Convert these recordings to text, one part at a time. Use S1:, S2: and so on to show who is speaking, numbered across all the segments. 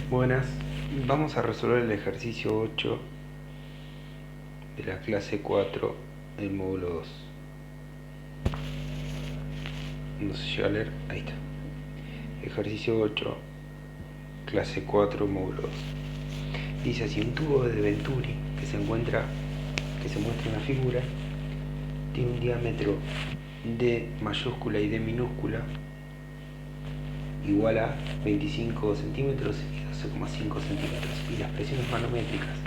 S1: Buenas, vamos a resolver el ejercicio 8 de la clase 4 del módulo 2. No se llega a leer, ahí está. Ejercicio 8, clase 4, módulo 2. Dice así: un tubo de Venturi que se muestra en la figura tiene un diámetro D mayúscula y D minúscula igual a 25 centímetros y 12,5 centímetros, y las presiones manométricas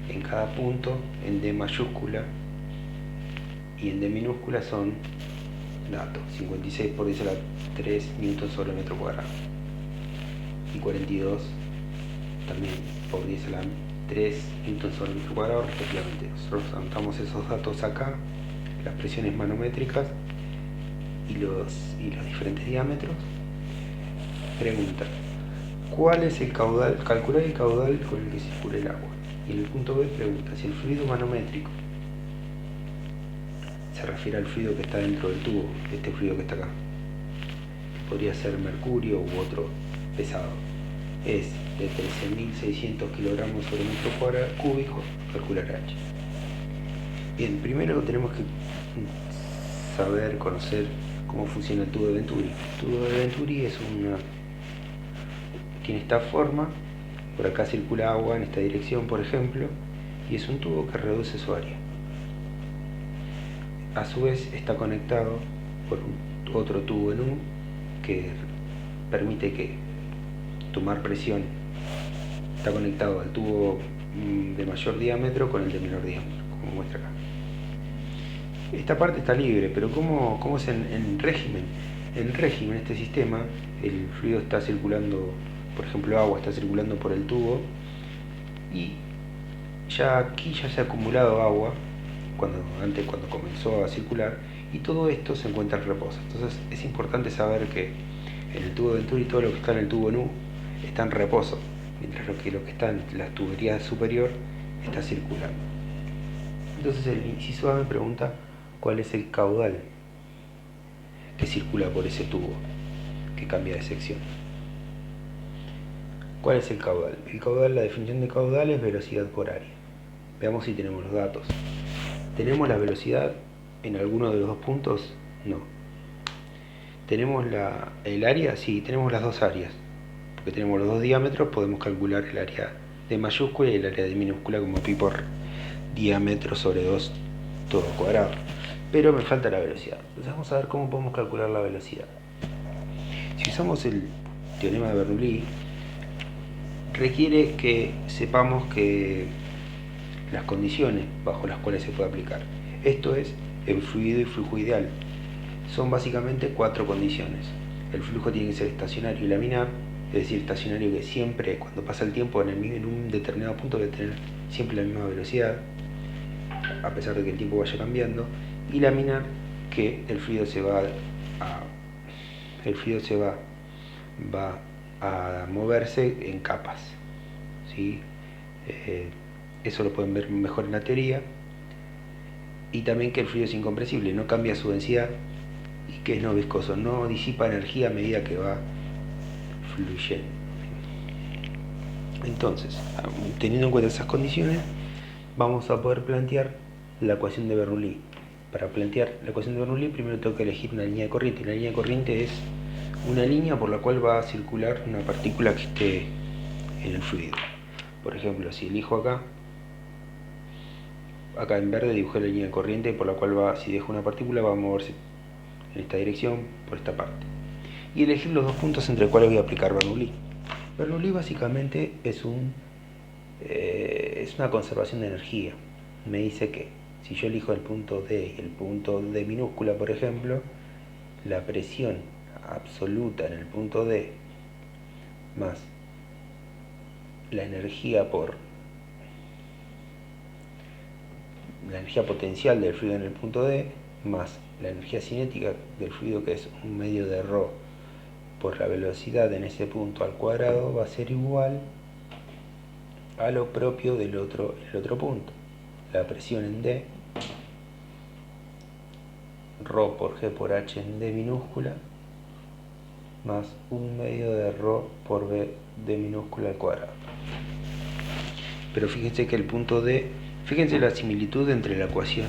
S1: en cada punto en D mayúscula y en D minúscula son datos: 56 por 10 a la 3 newton sobre metro cuadrado y 42 también por 10 a la 3 newton sobre metro cuadrado respectivamente. Nosotros anotamos esos datos acá, las presiones manométricas y los diferentes diámetros. Pregunta: ¿cuál es el caudal? Calcular el caudal con el que circula el agua. Y en el punto B pregunta si el fluido manométrico se refiere al fluido que está dentro del tubo, este fluido que está acá, que podría ser mercurio u otro pesado, es de 13.600 kilogramos sobre metro cuadrado cúbico. Calcular H. Bien, primero tenemos que saber, conocer cómo funciona el tubo de Venturi. El tubo de Venturi tiene esta forma, por acá circula agua en esta dirección, por ejemplo, y es un tubo que reduce su área. A su vez está conectado por otro tubo en U que permite que tomar presión. Está conectado al tubo de mayor diámetro con el de menor diámetro, como muestra acá. Esta parte está libre, pero ¿cómo es en régimen? En régimen, este sistema, el fluido está circulando, por ejemplo, agua está circulando por el tubo, y aquí ya se ha acumulado agua cuando comenzó a circular, y todo esto se encuentra en reposo. Entonces es importante saber que en el tubo de Venturi todo lo que está en el tubo en U está en reposo, mientras lo que está en la tubería superior está circulando. Entonces el inciso A me pregunta cuál es el caudal que circula por ese tubo que cambia de sección. ¿Cuál es el caudal? El caudal, la definición de caudal es velocidad por área. Veamos si tenemos los datos. ¿Tenemos la velocidad en alguno de los dos puntos? No. ¿Tenemos el área? Sí, tenemos las dos áreas. Porque tenemos los dos diámetros, podemos calcular el área de mayúscula y el área de minúscula como pi por diámetro sobre 2 todo cuadrado. Pero me falta la velocidad. Entonces vamos a ver cómo podemos calcular la velocidad. Si usamos el teorema de Bernoulli, requiere que sepamos que las condiciones bajo las cuales se puede aplicar. Esto es el fluido y flujo ideal. Son básicamente 4 condiciones. El flujo tiene que ser estacionario y laminar, es decir, estacionario que siempre, cuando pasa el tiempo en un determinado punto, debe tener siempre la misma velocidad, a pesar de que el tiempo vaya cambiando, y laminar, que el fluido va a moverse en capas, ¿sí? Eso lo pueden ver mejor en la teoría. Y también que el fluido es incompresible, no cambia su densidad, y que es no viscoso, no disipa energía a medida que va fluyendo. Entonces, teniendo en cuenta esas condiciones, vamos a poder plantear la ecuación de Bernoulli. Para plantear la ecuación de Bernoulli, primero tengo que elegir una línea de corriente. La línea de corriente es una línea por la cual va a circular una partícula que esté en el fluido. Por ejemplo, si elijo acá en verde dibujé la línea de corriente por la cual si dejo una partícula, va a moverse en esta dirección por esta parte. Y elegir los dos puntos entre los cuales voy a aplicar Bernoulli. Bernoulli básicamente es una conservación de energía. Me dice que si yo elijo el punto D y el punto D minúscula, por ejemplo, la presión absoluta en el punto D más la energía potencial del fluido en el punto D más la energía cinética del fluido, que es un medio de ρ por la velocidad en ese punto al cuadrado, va a ser igual a lo propio del otro punto. La presión en D, ρ por G por H en D minúscula, más 1/2 de ρ por b d minúscula al cuadrado. Pero fíjense que el punto D, fíjense la similitud entre la ecuación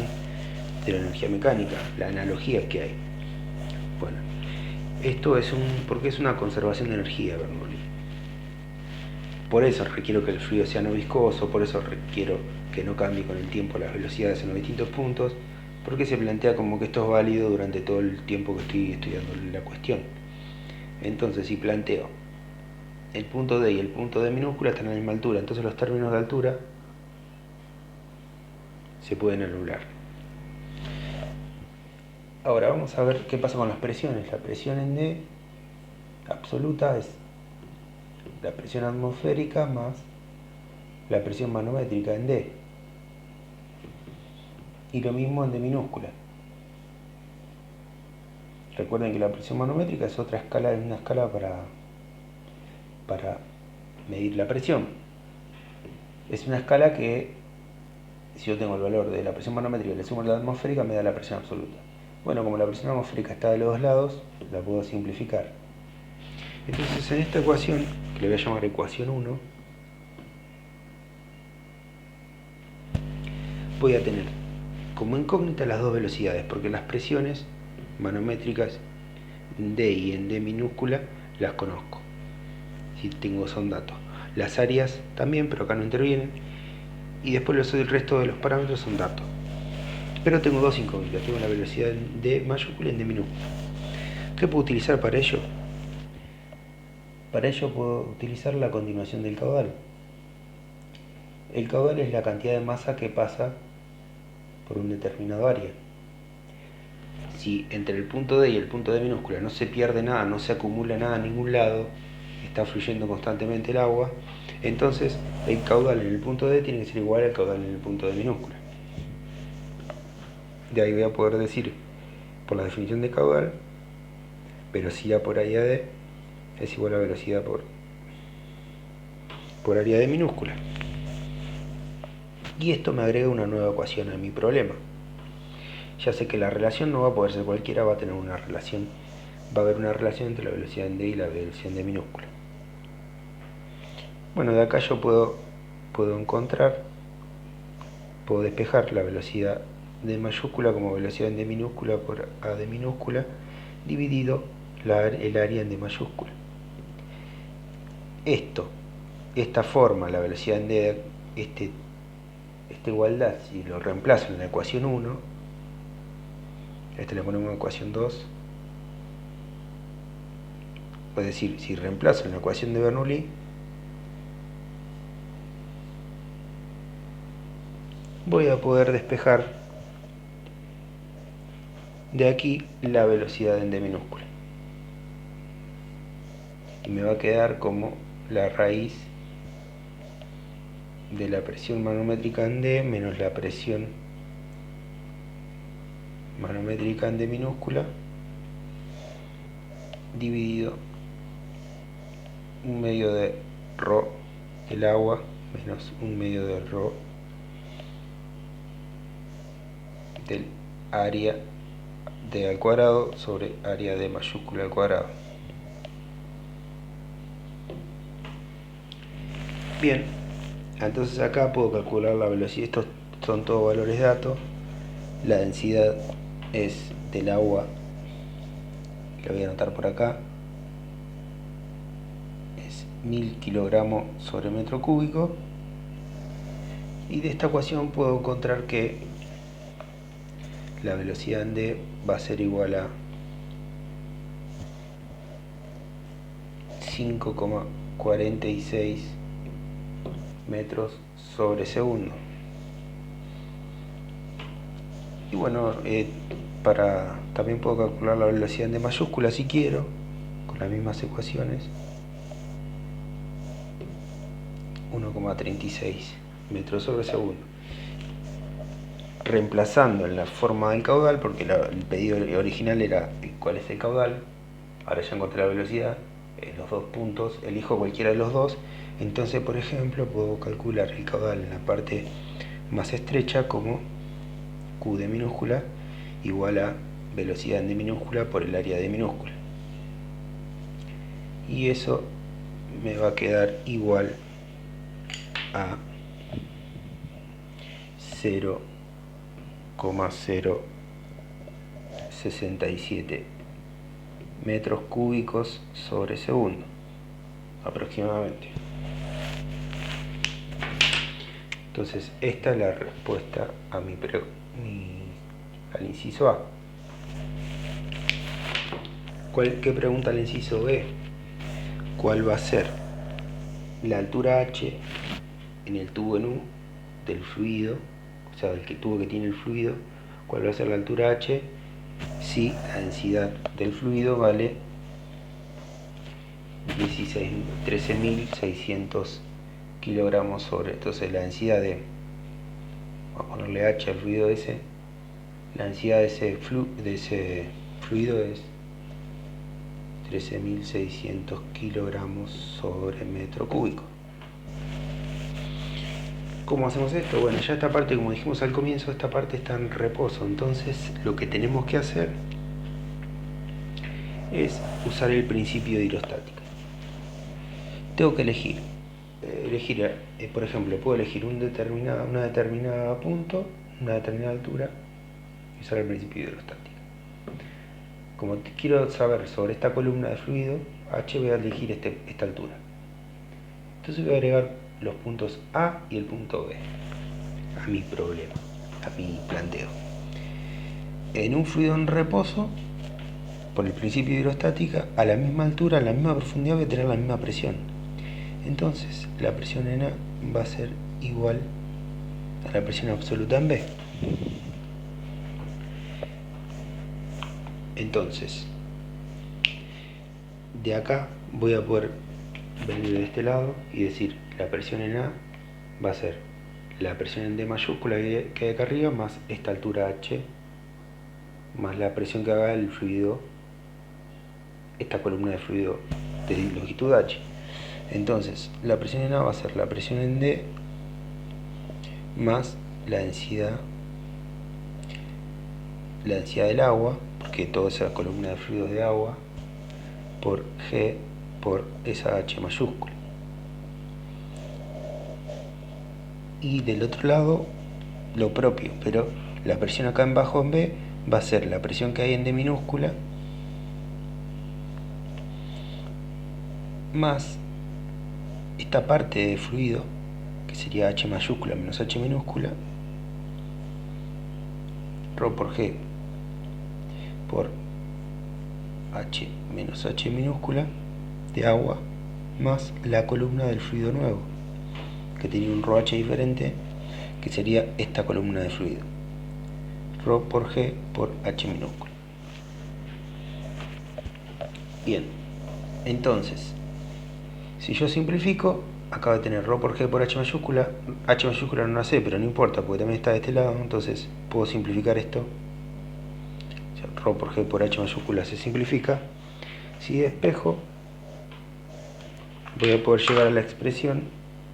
S1: de la energía mecánica, la analogía que hay. Bueno, esto es porque es una conservación de energía, Bernoulli. Por eso requiero que el fluido sea no viscoso, por eso requiero que no cambie con el tiempo las velocidades en los distintos puntos, porque se plantea como que esto es válido durante todo el tiempo que estoy estudiando la cuestión. Entonces, si planteo el punto D y el punto D minúscula están a la misma altura, entonces los términos de altura se pueden anular. Ahora vamos a ver qué pasa con las presiones. La presión en D absoluta es la presión atmosférica más la presión manométrica en D. Y lo mismo en D minúscula. Recuerden que la presión manométrica es otra escala, es una escala para medir la presión. Es una escala que, si yo tengo el valor de la presión manométrica y le sumo la atmosférica, me da la presión absoluta. Bueno, como la presión atmosférica está de los dos lados, la puedo simplificar. Entonces, en esta ecuación, que le voy a llamar ecuación 1, voy a tener como incógnita las dos velocidades, porque las presiones manométricas en D y en D minúscula las conozco, si son datos. Las áreas también, pero acá no intervienen. Y después el resto de los parámetros son datos. Pero tengo dos incógnitas. Tengo la velocidad en D mayúscula y en D minúscula. ¿Qué puedo utilizar para ello? Para ello puedo utilizar la continuación del caudal. El caudal es la cantidad de masa que pasa por un determinado área. Si entre el punto D y el punto D minúscula no se pierde nada, no se acumula nada en ningún lado, está fluyendo constantemente el agua, entonces el caudal en el punto D tiene que ser igual al caudal en el punto D minúscula. De ahí voy a poder decir, por la definición de caudal, velocidad por área D es igual a velocidad por área D minúscula. Y esto me agrega una nueva ecuación a mi problema. Ya sé que la relación no va a poder ser cualquiera, va a tener una relación, va a haber una relación entre la velocidad en D y la velocidad en D minúscula. Bueno, de acá yo puedo despejar la velocidad D mayúscula como velocidad en D minúscula por AD minúscula dividido el área en D mayúscula. Esta forma, la velocidad en D, esta igualdad, si lo reemplazo en la ecuación 1, le ponemos ecuación 2, es decir, si reemplazo en la ecuación de Bernoulli, voy a poder despejar de aquí la velocidad en D minúscula. Y me va a quedar como la raíz de la presión manométrica en D menos la presión manométrica en D minúscula dividido 1/2 de ρ del agua menos 1/2 de ρ del área D al cuadrado sobre área D mayúscula al cuadrado. Bien, entonces acá puedo calcular la velocidad. Estos son todos valores datos. La densidad es del agua, la voy a anotar por acá, es 1000 kilogramos sobre metro cúbico. Y de esta ecuación puedo encontrar que la velocidad en D va a ser igual a 5,46 metros sobre segundo. Y bueno, también puedo calcular la velocidad en D mayúscula si quiero, con las mismas ecuaciones. 1,36 metros sobre segundo. Reemplazando en la forma del caudal, porque el pedido original era cuál es el caudal, ahora ya encontré la velocidad, en los dos puntos, elijo cualquiera de los dos, entonces por ejemplo puedo calcular el caudal en la parte más estrecha como Q de minúscula igual a velocidad en D minúscula por el área de minúscula. y eso me va a quedar igual a 0,067 metros cúbicos sobre segundo aproximadamente. Entonces esta es la respuesta a al inciso A. ¿Qué pregunta el inciso B? ¿Cuál va a ser la altura H en el tubo en U del fluido, o sea, del tubo que tiene el fluido? ¿Cuál va a ser la altura H si la densidad del fluido vale 13.600 kilogramos sobre? Entonces la densidad vamos a ponerle H al fluido ese, la densidad de ese fluido es 13.600 kilogramos sobre metro cúbico. ¿Cómo hacemos esto? Bueno, ya esta parte, como dijimos al comienzo, esta parte está en reposo. Entonces lo que tenemos que hacer es usar el principio de hidrostática. Tengo que elegir, por ejemplo, puedo elegir una determinada punto, una determinada altura y usar el principio de hidrostática. Como quiero saber sobre esta columna de fluido H, voy a elegir esta altura. Entonces voy a agregar los puntos A y el punto B a mi problema, a mi planteo. En un fluido en reposo, por el principio de hidrostática, a la misma altura, a la misma profundidad voy a tener la misma presión. Entonces la presión en A va a ser igual a la presión absoluta en B. Entonces de acá voy a poder venir de este lado y decir la presión en A va a ser la presión en D mayúscula que hay acá arriba más esta altura H más la presión que haga el fluido, esta columna de fluido de longitud H. Entonces la presión en A va a ser la presión en D más la densidad del agua, porque toda esa columna de fluido es de agua, por G por esa H mayúscula. Y del otro lado lo propio, pero la presión acá en bajo en B va a ser la presión que hay en D minúscula más esta parte de fluido, que sería H mayúscula menos H minúscula, ρ por G por H menos H minúscula de agua más la columna del fluido nuevo, que tenía un ρh diferente, que sería esta columna de fluido, ρ por G por H minúscula. Bien, entonces si yo simplifico, acabo de tener ρ por G por H mayúscula no la sé, pero no importa porque también está de este lado, entonces puedo simplificar esto. O sea, ρ por G por H mayúscula se simplifica. Si despejo, voy a poder llegar a la expresión,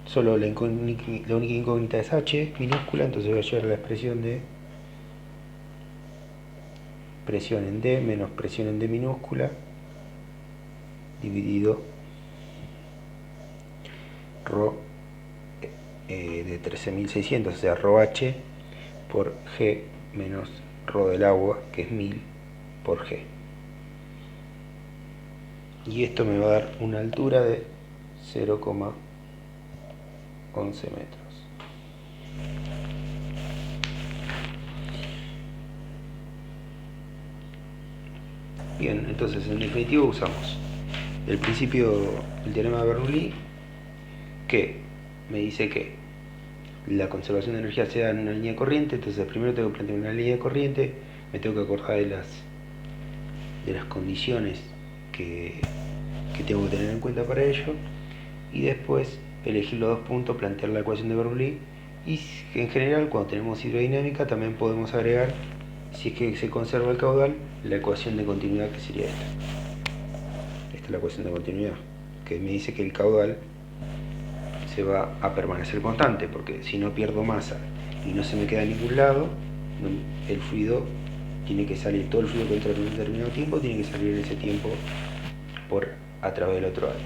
S1: solo la única incógnita es H minúscula, entonces voy a llegar a la expresión de presión en D menos presión en D minúscula dividido ρ de 13.600, o sea, ρh por G menos ρ del agua, que es 1000 por G. Y esto me va a dar una altura de 0,11 metros. Bien, entonces en definitivo usamos el teorema de Bernoulli, que me dice que la conservación de energía se da en una línea de corriente. Entonces primero tengo que plantear una línea de corriente, me tengo que acordar de las condiciones que tengo que tener en cuenta para ello, y después elegir los dos puntos, plantear la ecuación de Bernoulli. Y en general, cuando tenemos hidrodinámica, también podemos agregar, si es que se conserva el caudal, la ecuación de continuidad, que sería esta. Esta es la ecuación de continuidad, que me dice que el caudal se va a permanecer constante, porque si no pierdo masa y no se me queda en ningún lado, el fluido tiene que salir, todo el fluido que entra en un determinado tiempo tiene que salir en ese tiempo por a través del otro área.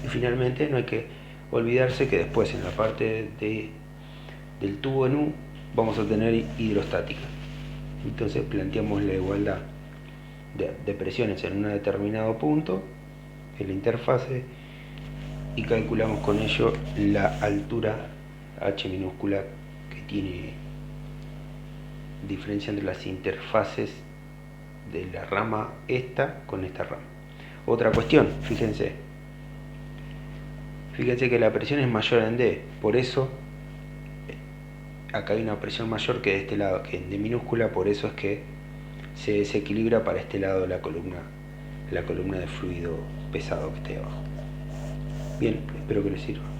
S1: Y finalmente no hay que olvidarse que después en la parte del tubo en U vamos a tener hidrostática. Entonces planteamos la igualdad de presiones en un determinado punto en la interfase y calculamos con ello la altura H minúscula que tiene diferencia entre las interfaces de la rama esta con esta rama. Otra cuestión, fíjense que la presión es mayor en D, por eso acá hay una presión mayor que de este lado, que en D minúscula, por eso es que se desequilibra para este lado la columna de fluido pesado que esté abajo. Bien, espero que les sirva.